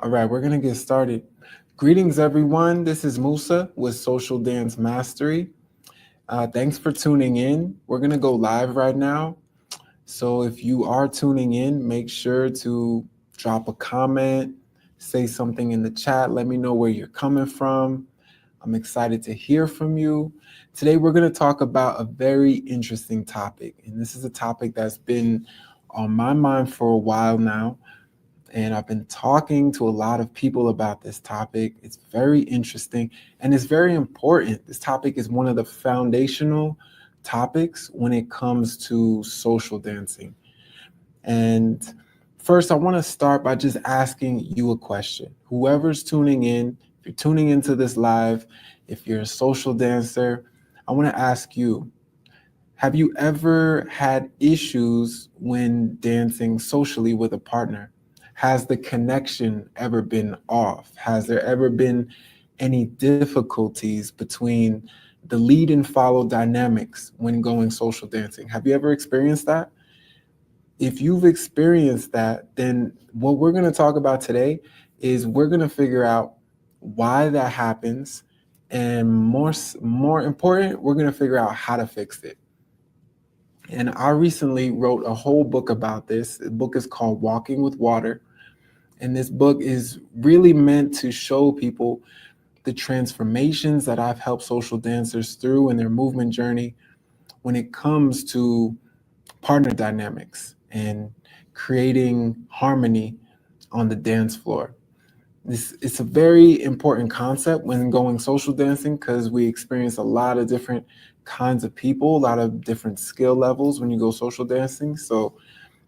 All right, we're going to get started. Greetings, everyone. This is Musa with Social Dance Mastery. Thanks for tuning in. We're going to go live right now. So if you are tuning in, make sure to drop a comment, say something in the chat. Let me know where you're coming from. I'm excited to hear from you. Today, we're going to talk about a very interesting topic. And this is a topic that's been on my mind for a while now. And I've been talking to a lot of people about this topic. It's very interesting and it's very important. This topic is one of the foundational topics when it comes to social dancing. And first, I want to start by just asking you a question. Whoever's tuning in, if you're tuning into this live, if you're a social dancer, I want to ask you, have you ever had issues when dancing socially with a partner? Has the connection ever been off? Has there ever been any difficulties between the lead and follow dynamics when going social dancing? Have you ever experienced that? If you've experienced that, then what we're going to talk about today is we're going to figure out why that happens, and more important, we're going to figure out how to fix it. And I recently wrote a whole book about this. The book is called Walking with Water. And this book is really meant to show people the transformations that I've helped social dancers through in their movement journey when it comes to partner dynamics and creating harmony on the dance floor. It's a very important concept when going social dancing because we experience a lot of different kinds of people, a lot of different skill levels when you go social dancing. So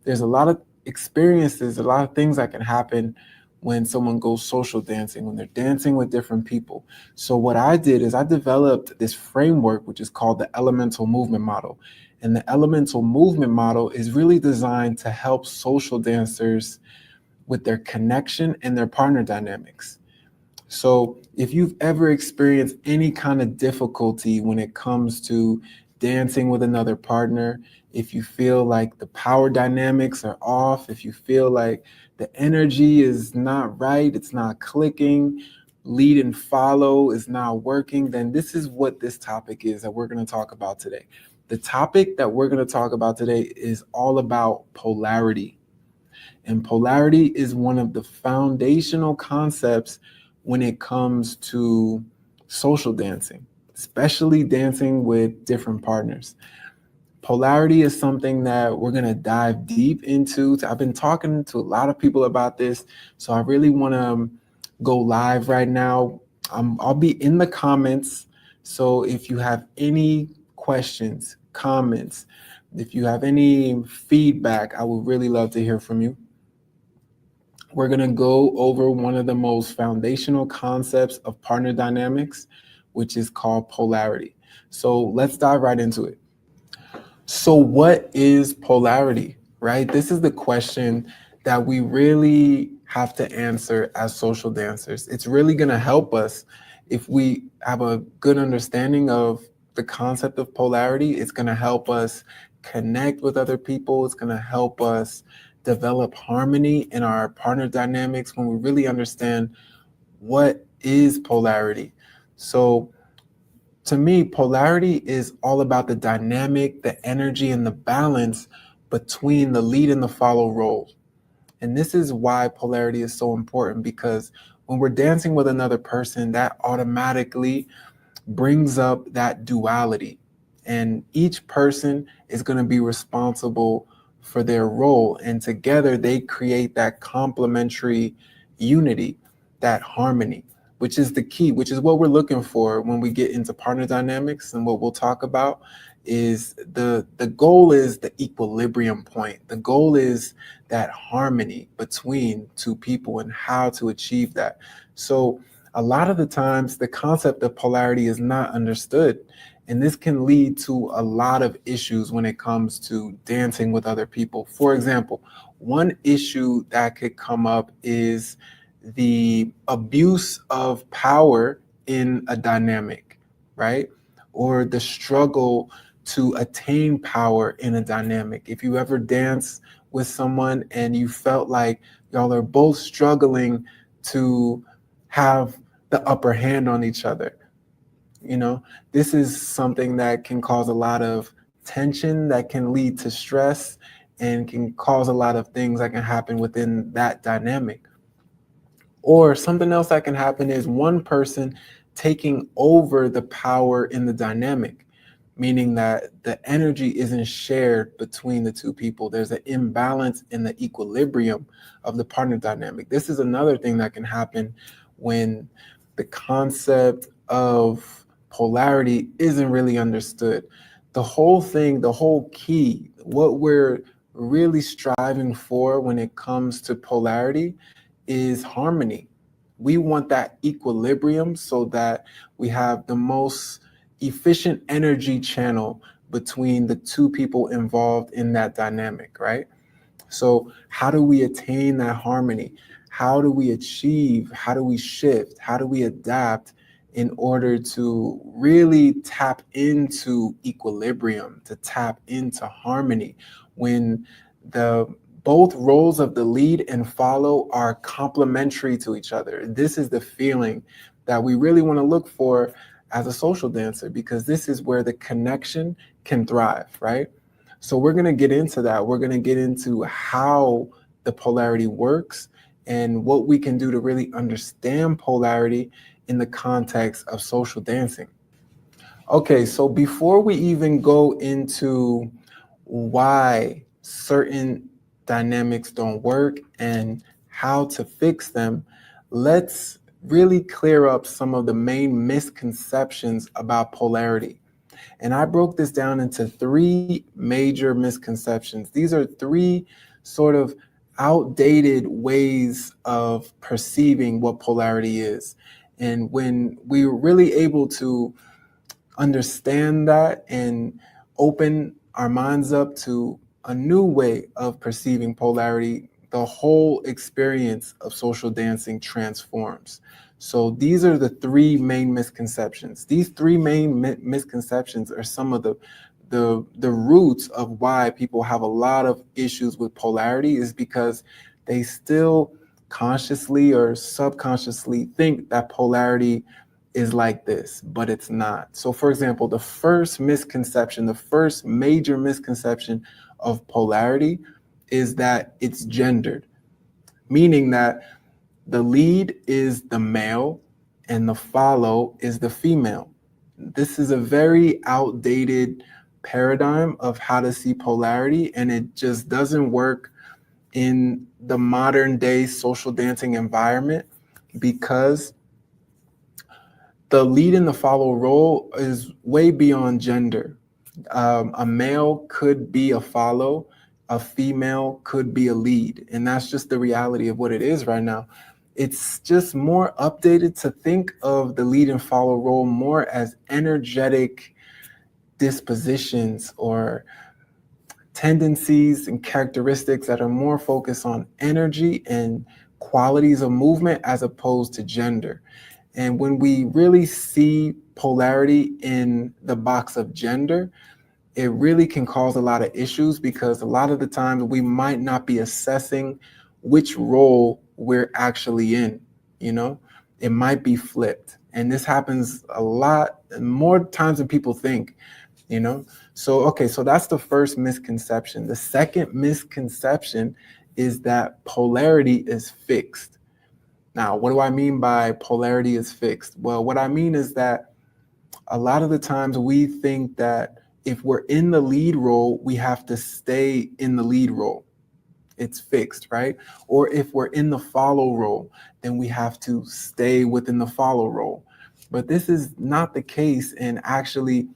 there's a lot of experiences, a lot of things that can happen when someone goes social dancing, when they're dancing with different people. So what I did is I developed this framework, which is called the elemental movement model. And the elemental movement model is really designed to help social dancers with their connection and their partner dynamics. So if you've ever experienced any kind of difficulty when it comes to dancing with another partner, if you feel like the power dynamics are off, if you feel like the energy is not right, it's not clicking, lead and follow is not working, then this is what this topic is that we're going to talk about today. The topic that we're going to talk about today is all about polarity. And polarity is one of the foundational concepts when it comes to social dancing, especially dancing with different partners. Polarity is something that we're going to dive deep into. I've been talking to a lot of people about this, so I really want to go live right now. I'll be in the comments, so if you have any questions, comments, if you have any feedback, I would really love to hear from you. We're going to go over one of the most foundational concepts of partner dynamics, which is called polarity. So let's dive right into it. So what is polarity, right? This is the question that we really have to answer as social dancers. It's really going to help us if we have a good understanding of the concept of polarity. It's going to help us connect with other people. It's going to help us develop harmony in our partner dynamics when we really understand what is polarity. So to me, polarity is all about the dynamic, the energy, and the balance between the lead and the follow roles. And this is why polarity is so important, because when we're dancing with another person, that automatically brings up that duality. And each person is going to be responsible for their role. And together they create that complementary unity, that harmony, which is the key, which is what we're looking for when we get into partner dynamics. And what we'll talk about is the goal is the equilibrium point. The goal is that harmony between two people and how to achieve that. So a lot of the times the concept of polarity is not understood. And this can lead to a lot of issues when it comes to dancing with other people. For example, one issue that could come up is the abuse of power in a dynamic, right? Or the struggle to attain power in a dynamic. If you ever dance with someone and you felt like y'all are both struggling to have the upper hand on each other. You know, this is something that can cause a lot of tension, that can lead to stress, and can cause a lot of things that can happen within that dynamic. Or something else that can happen is one person taking over the power in the dynamic, meaning that the energy isn't shared between the two people. There's an imbalance in the equilibrium of the partner dynamic. This is another thing that can happen when the concept of polarity isn't really understood. The whole thing, the whole key, what we're really striving for when it comes to polarity is harmony. We want that equilibrium so that we have the most efficient energy channel between the two people involved in that dynamic, right? So, how do we attain that harmony? How do we achieve? How do we shift? How do we adapt in order to really tap into equilibrium, to tap into harmony when the both roles of the lead and follow are complementary to each other? This is the feeling that we really want to look for as a social dancer, because this is where the connection can thrive, right? So we're going to get into that. We're going to get into how the polarity works and what we can do to really understand polarity in the context of social dancing. Okay, so before we even go into why certain dynamics don't work and how to fix them, let's really clear up some of the main misconceptions about polarity. And I broke this down into three major misconceptions. These are three sort of outdated ways of perceiving what polarity is. And when we were really able to understand that and open our minds up to a new way of perceiving polarity, the whole experience of social dancing transforms. So these are the three main misconceptions. These three main misconceptions are some of the roots of why people have a lot of issues with polarity, is because they still consciously or subconsciously think that polarity is like this, but it's not. So, for example, the first misconception, the first major misconception of polarity is that it's gendered, meaning that the lead is the male and the follow is the female. This is a very outdated paradigm of how to see polarity, and it just doesn't work in the modern day social dancing environment, because the lead and the follow role is way beyond gender. A male could be a follow, a female could be a lead, and that's just the reality of what it is right now. It's just more updated to think of the lead and follow role more as energetic dispositions or tendencies and characteristics that are more focused on energy and qualities of movement as opposed to gender. And when we really see polarity in the box of gender, it really can cause a lot of issues, because a lot of the times we might not be assessing which role we're actually in. You know, it might be flipped. And this happens a lot, more times than people think, you know. So, okay, so that's the first misconception. The second misconception is that polarity is fixed. Now, what do I mean by polarity is fixed? Well, what I mean is that a lot of the times we think that if we're in the lead role, we have to stay in the lead role. It's fixed, right? Or if we're in the follow role, then we have to stay within the follow role. But this is not the case. And actually,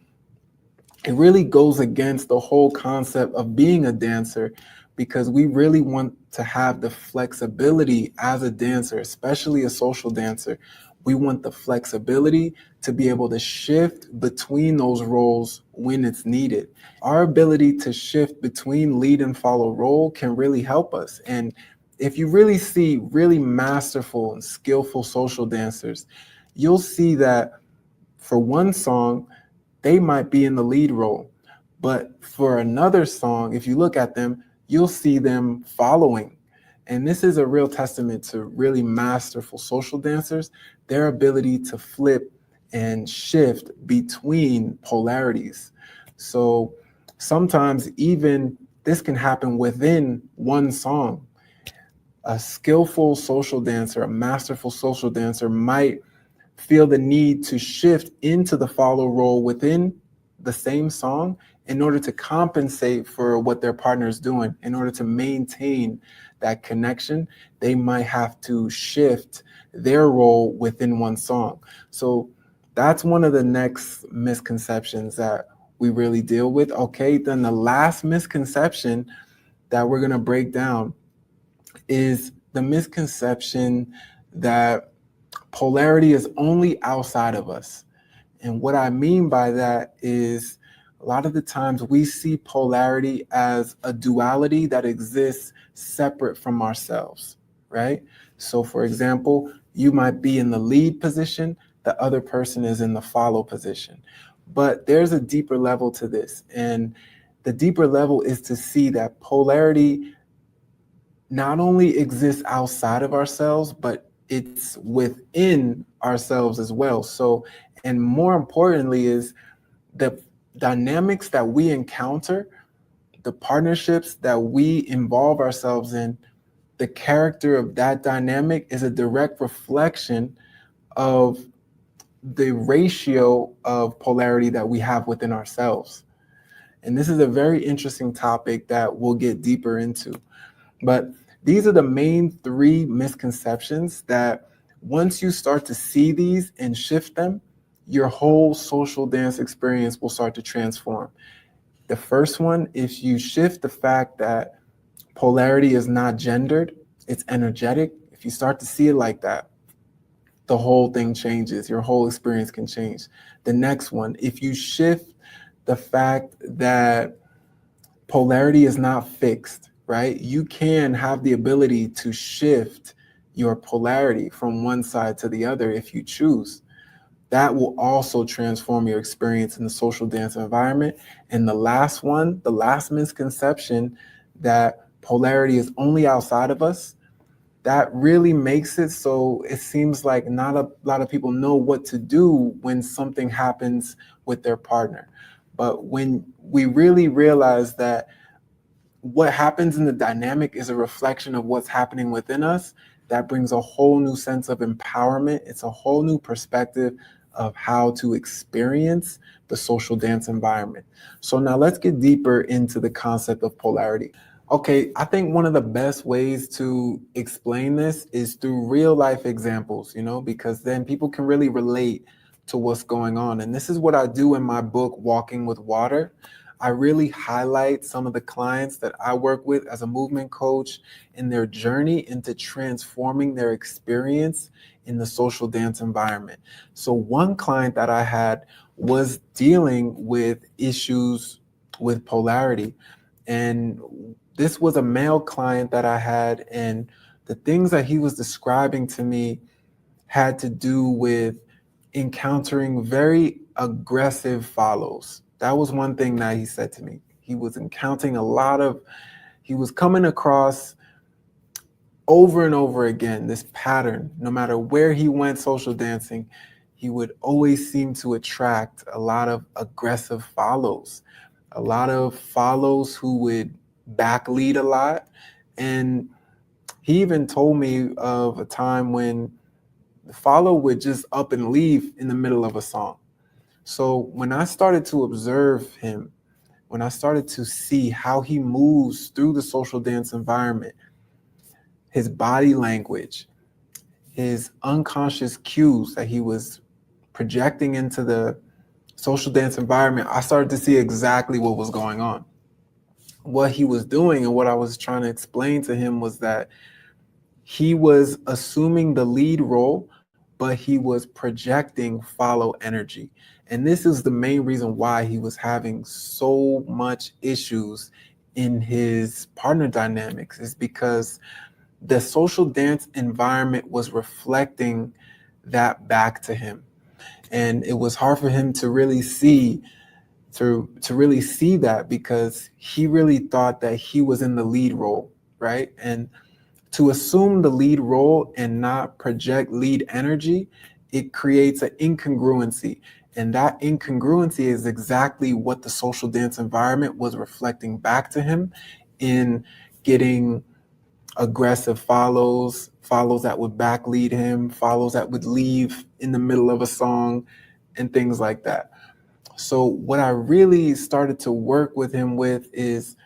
it really goes against the whole concept of being a dancer, because we really want to have the flexibility as a dancer, especially a social dancer. We want the flexibility to be able to shift between those roles when it's needed. Our ability to shift between lead and follow role can really help us. And if you really see really masterful and skillful social dancers, you'll see that for one song, they might be in the lead role. But for another song, if you look at them, you'll see them following. And this is a real testament to really masterful social dancers, their ability to flip and shift between polarities. So sometimes even this can happen within one song. A skillful social dancer, a masterful social dancer might feel the need to shift into the follow role within the same song in order to compensate for what their partner is doing. In order to maintain that connection, they might have to shift their role within one song. So that's one of the next misconceptions that we really deal with. Okay, then the last misconception that we're going to break down is the misconception that polarity is only outside of us. And what I mean by that is a lot of the times we see polarity as a duality that exists separate from ourselves, right? So, for example, you might be in the lead position, the other person is in the follow position. But there's a deeper level to this. And the deeper level is to see that polarity not only exists outside of ourselves, but it's within ourselves as well. So, and more importantly, is the dynamics that we encounter, the partnerships that we involve ourselves in, the character of that dynamic is a direct reflection of the ratio of polarity that we have within ourselves. And this is a very interesting topic that we'll get deeper into. But these are the main three misconceptions that once you start to see these and shift them, your whole social dance experience will start to transform. The first one, if you shift the fact that polarity is not gendered, it's energetic, if you start to see it like that, the whole thing changes. Your whole experience can change. The next one, if you shift the fact that polarity is not fixed, right? You can have the ability to shift your polarity from one side to the other if you choose. That will also transform your experience in the social dance environment. And the last one, the last misconception that polarity is only outside of us, that really makes it so it seems like not a lot of people know what to do when something happens with their partner. But when we really realize that what happens in the dynamic is a reflection of what's happening within us, that brings a whole new sense of empowerment. It's a whole new perspective of how to experience the social dance environment. So now let's get deeper into the concept of polarity. Okay, I think one of the best ways to explain this is through real life examples, because then people can really relate to what's going on. And this is what I do in my book, Walking with Water. I really highlight some of the clients that I work with as a movement coach in their journey into transforming their experience in the social dance environment. So one client that I had was dealing with issues with polarity. And this was a male client that I had, and the things that he was describing to me had to do with encountering very aggressive follows. That was one thing that he said to me. He was encountering he was coming across over and over again this pattern. No matter where he went social dancing, he would always seem to attract a lot of aggressive follows, a lot of follows who would back lead a lot. And he even told me of a time when the follow would just up and leave in the middle of a song. So when I started to observe him, when I started to see how he moves through the social dance environment, his body language, his unconscious cues that he was projecting into the social dance environment, I started to see exactly what was going on. What he was doing and what I was trying to explain to him was that he was assuming the lead role, but he was projecting follow energy. And this is the main reason why he was having so much issues in his partner dynamics, is because the social dance environment was reflecting that back to him. And it was hard for him to really see really see that, because he really thought that he was in the lead role, right? And To assume the lead role and not project lead energy, it creates an incongruency. And that incongruency is exactly what the social dance environment was reflecting back to him in getting aggressive follows that would back lead him, follows that would leave in the middle of a song, and things like that. So, what I really started to work with him with is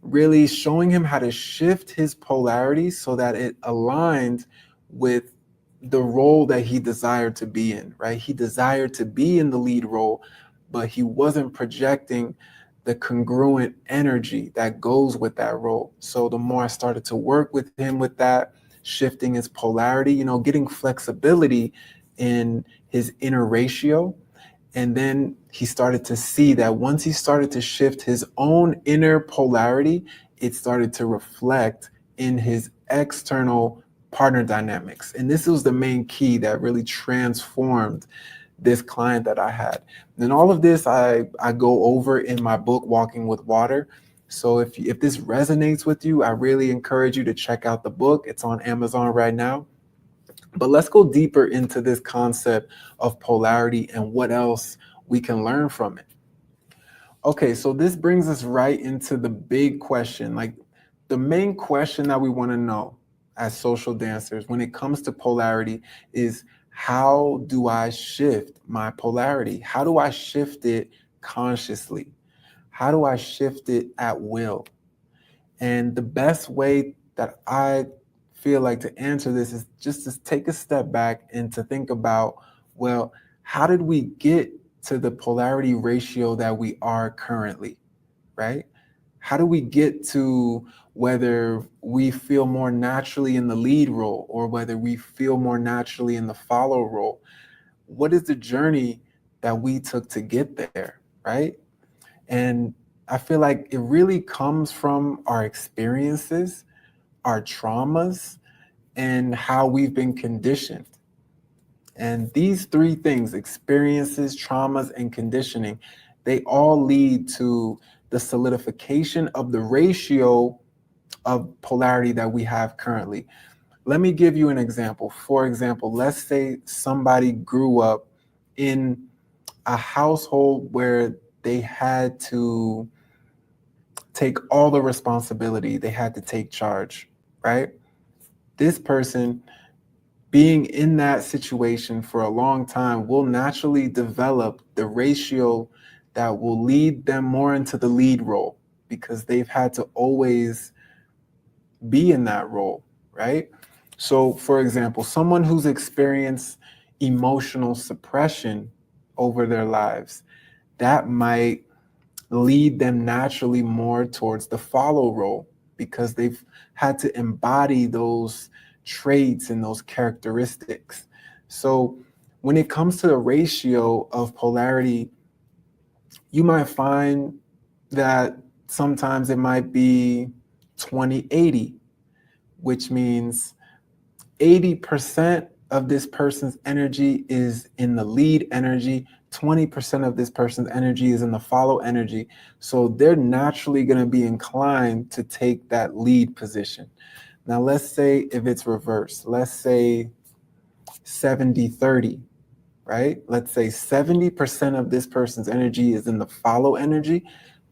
really showing him how to shift his polarity so that it aligned with the role that he desired to be in, right? He desired to be in the lead role, but he wasn't projecting the congruent energy that goes with that role. So the more I started to work with him with that, shifting his polarity, getting flexibility in his inner ratio, and then he started to see that once he started to shift his own inner polarity, it started to reflect in his external partner dynamics. And this was the main key that really transformed this client that I had. And all of this I go over in my book, Walking with Water. So if this resonates with you, I really encourage you to check out the book. It's on Amazon right now. But let's go deeper into this concept of polarity and what else we can learn from it. Okay, so this brings us right into the big question, like the main question that we want to know as social dancers when it comes to polarity is, how do I shift my polarity? How do I shift it consciously? How do I shift it at will? And the best way that I feel like to answer this is just to take a step back and to think about, well, how did we get to the polarity ratio that we are currently, right? How do we get to whether we feel more naturally in the lead role or whether we feel more naturally in the follow role? What is the journey that we took to get there, right? And I feel like it really comes from our experiences, our traumas, and how we've been conditioned. And these three things, experiences, traumas, and conditioning, they all lead to the solidification of the ratio of polarity that we have currently. Let me give you an example. For example, let's say somebody grew up in a household where they had to take all the responsibility, they had to take charge, right? This person being in that situation for a long time will naturally develop the ratio that will lead them more into the lead role because they've had to always be in that role, right? So, for example, someone who's experienced emotional suppression over their lives, that might lead them naturally more towards the follow role because they've had to embody those traits and those characteristics. So when it comes to the ratio of polarity, you might find that sometimes it might be 20-80, which means 80% of this person's energy is in the lead energy, 20% of this person's energy is in the follow energy. So they're naturally going to be inclined to take that lead position. Now, let's say if it's reversed, let's say 70-30, right? Let's say 70% of this person's energy is in the follow energy,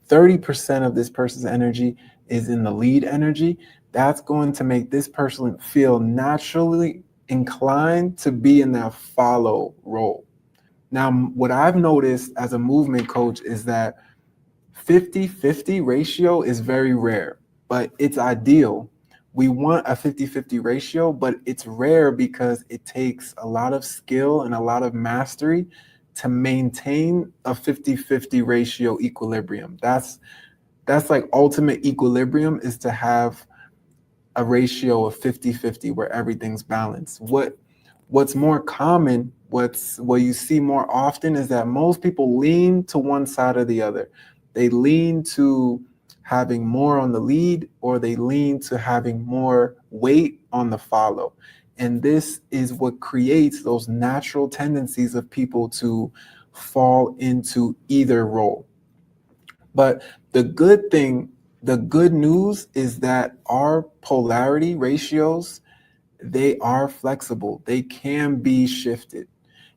30% of this person's energy is in the lead energy. That's going to make this person feel naturally inclined to be in that follow role. Now, what I've noticed as a movement coach is that 50-50 ratio is very rare, but it's ideal. We want a 50-50 ratio, but it's rare because it takes a lot of skill and a lot of mastery to maintain a 50-50 ratio equilibrium. That's like ultimate equilibrium, is to have a ratio of 50-50 where everything's balanced. What's more common, what you see more often is that most people lean to one side or the other. They lean to having more on the lead, or they lean to having more weight on the follow. And this is what creates those natural tendencies of people to fall into either role. But the good thing The good news is that our polarity ratios, they are flexible. They can be shifted.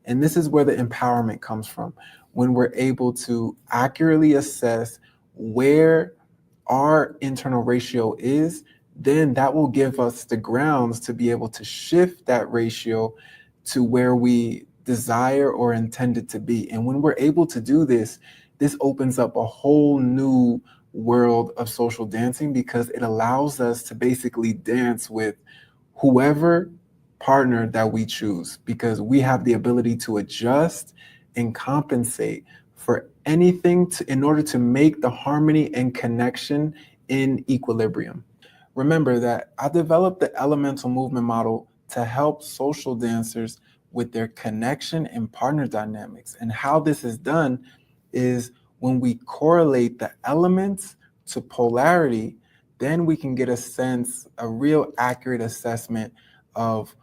And this is where the empowerment comes from. When we're able to accurately assess where our internal ratio is, then that will give us the grounds to be able to shift that ratio to where we desire or intend it to be. And when we're able to do this, this opens up a whole new world of social dancing because it allows us to basically dance with whoever partner that we choose, because we have the ability to adjust and compensate for anything in order to make the harmony and connection in equilibrium. Remember that I developed the elemental movement model to help social dancers with their connection and partner dynamics. And how this is done is when we correlate the elements to polarity, then we can get a sense, a real accurate assessment of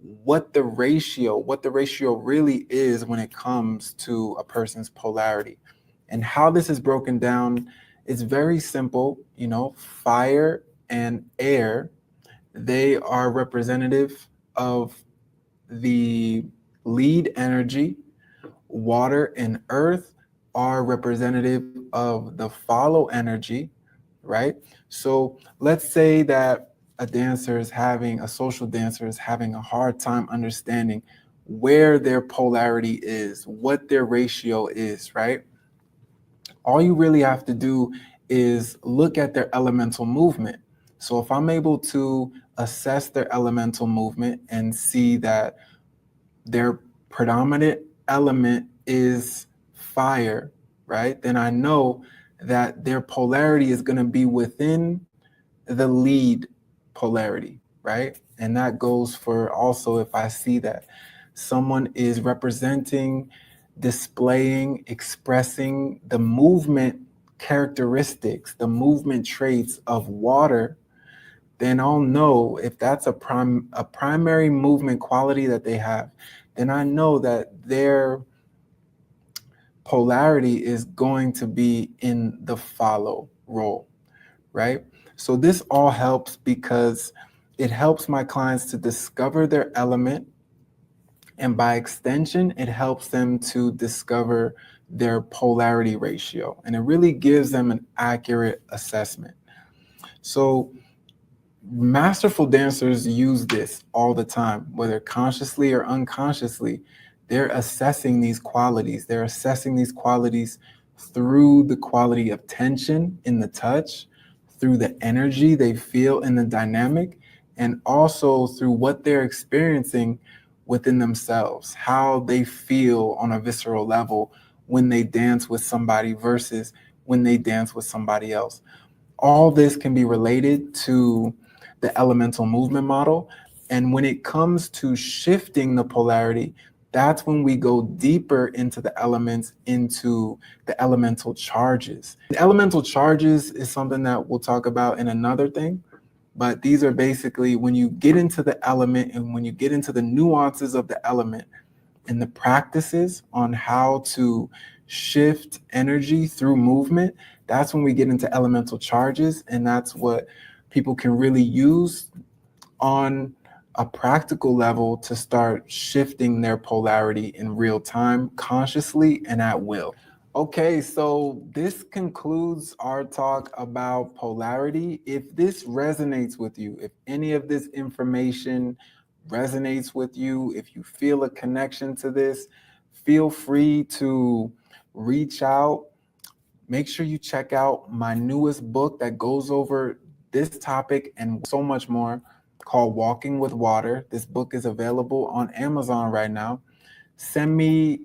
what the ratio really is when it comes to a person's polarity. And how this is broken down is very simple. You know, fire and air, they are representative of the lead energy. Water and earth are representative of the follow energy, right? So let's say that a social dancer is having a hard time understanding where their polarity is, what their ratio is, right? All you really have to do is look at their elemental movement. So if I'm able to assess their elemental movement and see that their predominant element is fire, right? Then I know that their polarity is going to be within the lead polarity, right? And that goes for also if I see that someone is representing, displaying, expressing the movement characteristics, the movement traits of water, then I'll know if that's a primary movement quality that they have, then I know that their polarity is going to be in the follow role, right? So this all helps because it helps my clients to discover their element, and by extension, it helps them to discover their polarity ratio, and it really gives them an accurate assessment. So masterful dancers use this all the time, whether consciously or unconsciously. They're assessing these qualities. They're assessing these qualities through the quality of tension in the touch, through the energy they feel in the dynamic, and also through what they're experiencing within themselves, how they feel on a visceral level when they dance with somebody versus when they dance with somebody else. All this can be related to the elemental movement model. And when it comes to shifting the polarity, that's when we go deeper into the elements, into the elemental charges. The elemental charges is something that we'll talk about in another thing, but these are basically when you get into the element and when you get into the nuances of the element and the practices on how to shift energy through movement, that's when we get into elemental charges. And that's what people can really use on a practical level to start shifting their polarity in real time, consciously and at will. Okay, so this concludes our talk about polarity. If this resonates with you, if any of this information resonates with you, if you feel a connection to this, feel free to reach out. Make sure you check out my newest book that goes over this topic and so much more, called Walking with Water. This book is available on Amazon right now. Send me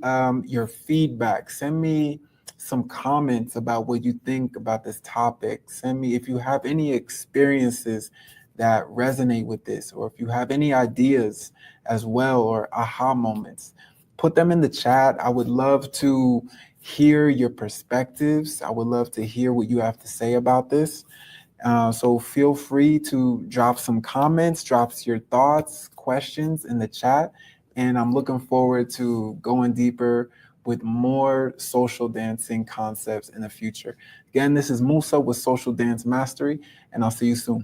your feedback. Send me some comments about what you think about this topic. Send me if you have any experiences that resonate with this, or if you have any ideas as well, or aha moments. Put them in the chat. I would love to hear your perspectives. I would love to hear what you have to say about this. So feel free to drop some comments, drop your thoughts, questions in the chat. And I'm looking forward to going deeper with more social dancing concepts in the future. Again, this is Musa with Social Dance Mastery, and I'll see you soon.